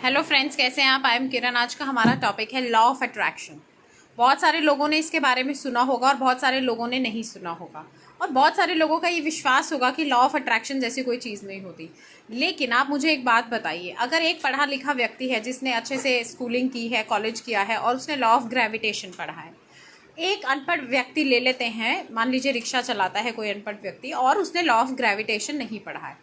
Hello friends, कैसे हैं आप। आई एम किरण। आज का हमारा टॉपिक है लॉ ऑफ अट्रैक्शन। बहुत सारे लोगों ने इसके बारे में सुना होगा और बहुत सारे लोगों ने नहीं सुना होगा, और बहुत सारे लोगों का ये विश्वास होगा कि लॉ ऑफ अट्रैक्शन जैसी कोई चीज़ नहीं होती। लेकिन आप मुझे एक बात बताइए, अगर एक पढ़ा लिखा व्यक्ति है जिसने अच्छे से स्कूलिंग की है, कॉलेज किया है और उसने लॉ ऑफ ग्रेविटेशन पढ़ा है, एक अनपढ़ व्यक्ति ले लेते हैं, मान लीजिए रिक्शा चलाता है कोई अनपढ़ व्यक्ति और उसने लॉ ऑफ ग्रेविटेशन नहीं पढ़ा है,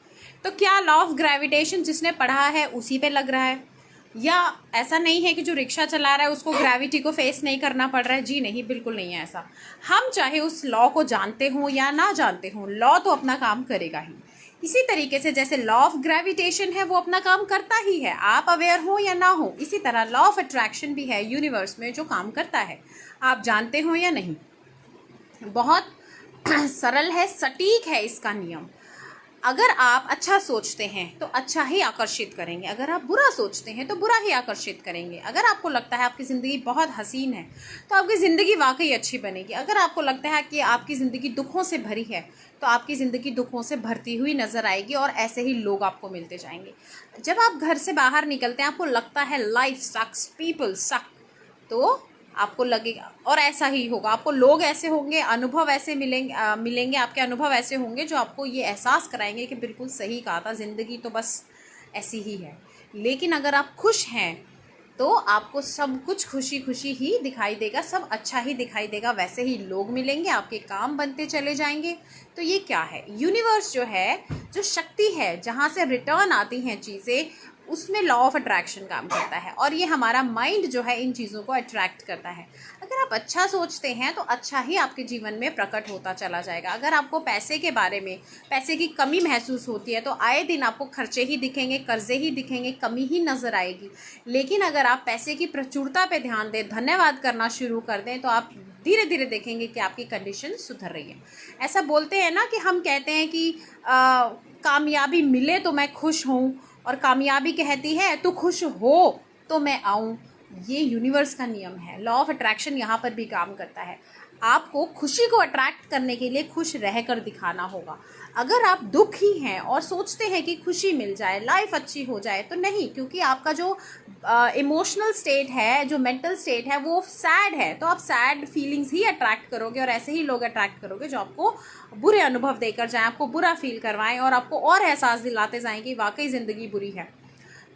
तो क्या लॉ ऑफ ग्रेविटेशन जिसने पढ़ा है उसी पे लग रहा है? या ऐसा नहीं है कि जो रिक्शा चला रहा है उसको ग्रेविटी को फेस नहीं करना पड़ रहा है? जी नहीं, बिल्कुल नहीं है ऐसा। हम चाहे उस लॉ को जानते हों या ना जानते हों, लॉ तो अपना काम करेगा ही। इसी तरीके से जैसे लॉ ऑफ ग्रेविटेशन है वो अपना काम करता ही है, आप अवेयर हो या ना हो, इसी तरह लॉ ऑफ अट्रैक्शन भी है यूनिवर्स में जो काम करता है, आप जानते हो या नहीं। बहुत सरल है, सटीक है इसका नियम। अगर आप अच्छा सोचते हैं तो अच्छा ही आकर्षित करेंगे, अगर आप बुरा सोचते हैं तो बुरा ही आकर्षित करेंगे। अगर आपको लगता है आपकी ज़िंदगी बहुत हसीन है तो आपकी ज़िंदगी वाकई अच्छी बनेगी। अगर आपको लगता है कि आपकी ज़िंदगी दुखों से भरी है तो आपकी ज़िंदगी दुखों से भरती हुई नज़र आएगी, और ऐसे ही लोग आपको मिलते जाएंगे। जब आप घर से बाहर निकलते हैं, आपको लगता है लाइफ सक्स, पीपल सक, तो आपको लगेगा, और ऐसा ही होगा, आपको लोग ऐसे होंगे, अनुभव ऐसे मिलेंगे, आपके अनुभव ऐसे होंगे जो आपको ये एहसास कराएंगे कि बिल्कुल सही कहा था, ज़िंदगी तो बस ऐसी ही है। लेकिन अगर आप खुश हैं तो आपको सब कुछ खुशी खुशी ही दिखाई देगा, सब अच्छा ही दिखाई देगा, वैसे ही लोग मिलेंगे, आपके काम बनते चले जाएंगे। तो ये क्या है? यूनिवर्स जो है, जो शक्ति है, जहाँ से रिटर्न आती हैं चीज़ें, उसमें लॉ ऑफ अट्रैक्शन काम करता है, और ये हमारा माइंड जो है इन चीज़ों को अट्रैक्ट करता है। अगर आप अच्छा सोचते हैं तो अच्छा ही आपके जीवन में प्रकट होता चला जाएगा। अगर आपको पैसे के बारे में, पैसे की कमी महसूस होती है तो आए दिन आपको खर्चे ही दिखेंगे, कर्जे ही दिखेंगे, कमी ही नज़र आएगी। लेकिन अगर आप पैसे की प्रचुरता पे ध्यान दें, धन्यवाद करना शुरू कर दें, तो आप धीरे धीरे देखेंगे कि आपकी कंडीशन सुधर रही है। ऐसा बोलते हैं ना कि हम कहते हैं कि कामयाबी मिले तो मैं खुश हूँ, और कामयाबी कहती है तू खुश हो तो मैं आऊँ। ये यूनिवर्स का नियम है। लॉ ऑफ अट्रैक्शन यहाँ पर भी काम करता है। आपको खुशी को अट्रैक्ट करने के लिए खुश रहकर दिखाना होगा। अगर आप दुखी हैं और सोचते हैं कि खुशी मिल जाए, लाइफ अच्छी हो जाए, तो नहीं, क्योंकि आपका जो इमोशनल स्टेट है, जो मेंटल स्टेट है, वो सैड है, तो आप सैड फीलिंग्स ही अट्रैक्ट करोगे, और ऐसे ही लोग अट्रैक्ट करोगे जो आपको बुरे अनुभव देकर जाएं, आपको बुरा फील करवाएं और आपको और एहसास दिलाते जाएं कि वाकई ज़िंदगी बुरी है।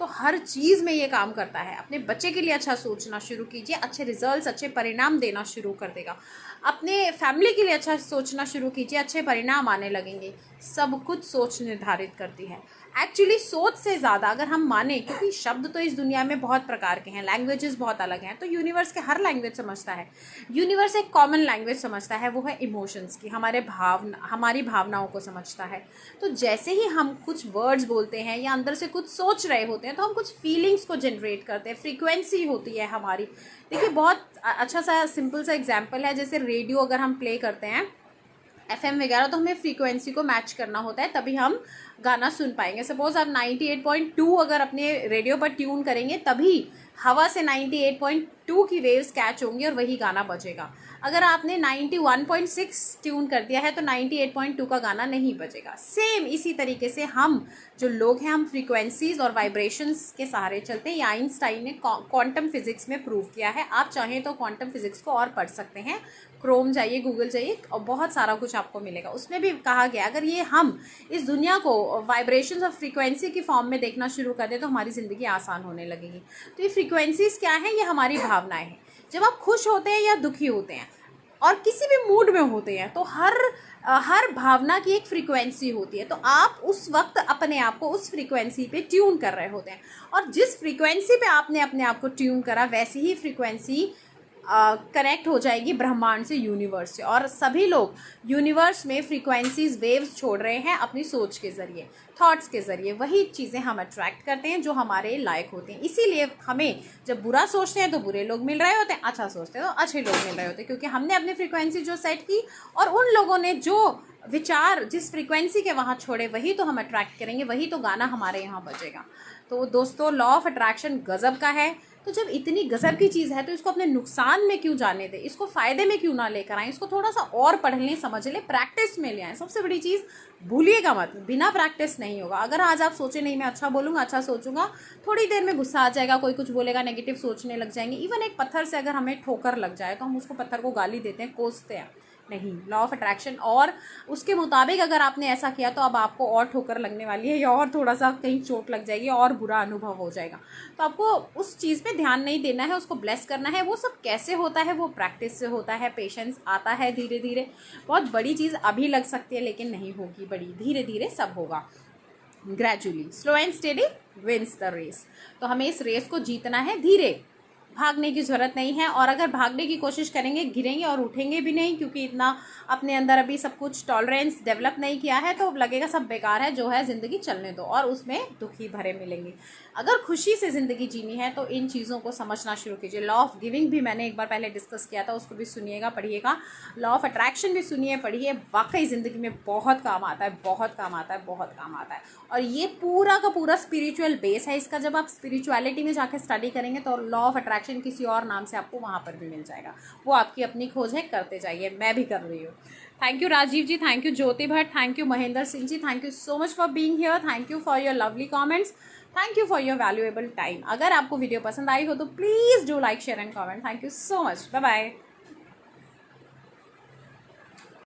तो हर चीज़ में ये काम करता है। अपने बच्चे के लिए अच्छा सोचना शुरू कीजिए, अच्छे रिजल्ट्स, अच्छे परिणाम देना शुरू कर देगा। अपने फैमिली के लिए अच्छा सोचना शुरू कीजिए, अच्छे परिणाम आने लगेंगे। सब कुछ सोच निर्धारित करती है। एक्चुअली सोच से ज़्यादा अगर हम माने, क्योंकि शब्द तो इस दुनिया में बहुत प्रकार के हैं, लैंग्वेजेस बहुत अलग हैं, तो यूनिवर्स के हर लैंग्वेज समझता है। यूनिवर्स एक कॉमन लैंग्वेज समझता है, वो है इमोशंस की, हमारी भावनाओं को समझता है। तो जैसे ही हम कुछ वर्ड्स बोलते हैं या अंदर से कुछ सोच रहे होते हैं, तो हम कुछ फीलिंग्स को जनरेट करते हैं, फ्रीक्वेंसी होती है हमारी। देखिए, बहुत अच्छा सा सिंपल सा एग्जाम्पल है, जैसे रेडियो अगर हम प्ले करते हैं, एफएम वगैरह, तो हमें फ्रीक्वेंसी को मैच करना होता है, तभी हम गाना सुन पाएंगे। सपोज आप 98.2 अगर अपने रेडियो पर ट्यून करेंगे, तभी हवा से 98.2 की वेव्स कैच होंगी और वही गाना बजेगा। अगर आपने 91.6 ट्यून कर दिया है तो 98.2 का गाना नहीं बजेगा। सेम इसी तरीके से हम जो लोग हैं, हम फ्रीक्वेंसीज और वाइब्रेशंस के सहारे चलते हैं। ये आइंस्टाइन ने क्वांटम फिजिक्स में प्रूव किया है। आप चाहें तो क्वांटम फिजिक्स को और पढ़ सकते हैं, क्रोम जाइए, गूगल जाइए, और बहुत सारा कुछ आपको मिलेगा। उसमें भी कहा गया, अगर ये हम इस दुनिया को वाइब्रेशंस और फ्रीक्वेंसी की फॉर्म में देखना शुरू कर दें तो हमारी ज़िंदगी आसान होने लगेगी। तो ये फ्रीक्वेंसीज क्या है? ये हमारी भावनाएं हैं। जब आप खुश होते हैं या दुखी होते हैं और किसी भी मूड में होते हैं, तो हर भावना की एक फ्रीक्वेंसी होती है, तो आप उस वक्त अपने आप को उस फ्रीक्वेंसी पे ट्यून कर रहे होते हैं, और जिस फ्रीक्वेंसी पे आपने अपने आप को ट्यून करा, वैसी ही फ्रीक्वेंसी कनेक्ट हो जाएगी ब्रह्मांड से, यूनिवर्स से। और सभी लोग यूनिवर्स में फ्रीक्वेंसीज, वेव्स छोड़ रहे हैं अपनी सोच के ज़रिए, थॉट्स के ज़रिए। वही चीज़ें हम अट्रैक्ट करते हैं जो हमारे लायक होते हैं। इसीलिए हमें जब बुरा सोचते हैं तो बुरे लोग मिल रहे होते हैं, अच्छा सोचते हैं तो अच्छे लोग मिल रहे होते हैं, क्योंकि हमने अपनी फ्रीक्वेंसी जो सेट की और उन लोगों ने जो विचार जिस फ्रीक्वेंसी के वहाँ छोड़े, वही तो हम अट्रैक्ट करेंगे, वही तो गाना हमारे यहाँ बजेगा। तो दोस्तों लॉ ऑफ अट्रैक्शन गजब का है। तो जब इतनी गजब की चीज़ है तो इसको अपने नुकसान में क्यों जाने दें, इसको फ़ायदे में क्यों ना लेकर आएँ, इसको थोड़ा सा और पढ़ लें, समझ लें, प्रैक्टिस में ले आएँ। सबसे बड़ी चीज़ भूलिएगा मत, बिना प्रैक्टिस नहीं होगा। अगर आज आप सोचे नहीं मैं अच्छा बोलूँगा, अच्छा सोचूंगा, थोड़ी देर में गुस्सा आ जाएगा, कोई कुछ बोलेगा, नेगेटिव सोचने लग जाएंगे। इवन एक पत्थर से अगर हमें ठोकर लग जाए तो हम उसको पत्थर को गाली देते हैं, कोसते हैं। नहीं, लॉ ऑफ अट्रैक्शन और उसके मुताबिक अगर आपने ऐसा किया तो अब आपको और ठोकर लगने वाली है, या और थोड़ा सा कहीं चोट लग जाएगी, और बुरा अनुभव हो जाएगा। तो आपको उस चीज़ पे ध्यान नहीं देना है, उसको ब्लेस करना है। वो सब कैसे होता है, वो प्रैक्टिस से होता है, पेशेंस आता है धीरे धीरे। बहुत बड़ी चीज़ अभी लग सकती है लेकिन नहीं होगी बड़ी, धीरे धीरे सब होगा। Gradually, slow and steady wins the race. तो हमें इस रेस को जीतना है, धीरे, भागने की ज़रूरत नहीं है। और अगर भागने की कोशिश करेंगे गिरेंगे और उठेंगे भी नहीं, क्योंकि इतना अपने अंदर अभी सब कुछ टॉलरेंस डेवलप नहीं किया है, तो लगेगा सब बेकार है, जो है ज़िंदगी चलने दो, और उसमें दुखी भरे मिलेंगे। अगर खुशी से ज़िंदगी जीनी है तो इन चीज़ों को समझना शुरू कीजिए। लॉ ऑफ गिविंग भी मैंने एक बार पहले डिस्कस किया था, उसको भी सुनिएगा, पढ़िएगा। लॉ ऑफ अट्रैक्शन भी सुनिए, पढ़िए, वाकई ज़िंदगी में बहुत काम आता है, बहुत काम आता है, बहुत काम आता है। और ये पूरा का पूरा स्पिरिचुअल बेस है इसका। जब आप स्पिरिचुअलिटी में जाकर स्टडी करेंगे तो लॉ ऑफ अट्रैक्शन किसी और नाम से आपको वहाँ पर भी मिल जाएगा। वो आपकी अपनी खोज है, करते जाइए, मैं भी कर रही हूँ। Thank you Rajeev ji, thank you Jyoti Bhatt, thank you Mahendra Singh ji, thank you so much for being here, thank you for your lovely comments, thank you for your valuable time. अगर आपको वीडियो पसंद आई हो तो please do like, share and comment. Thank you so much, bye bye.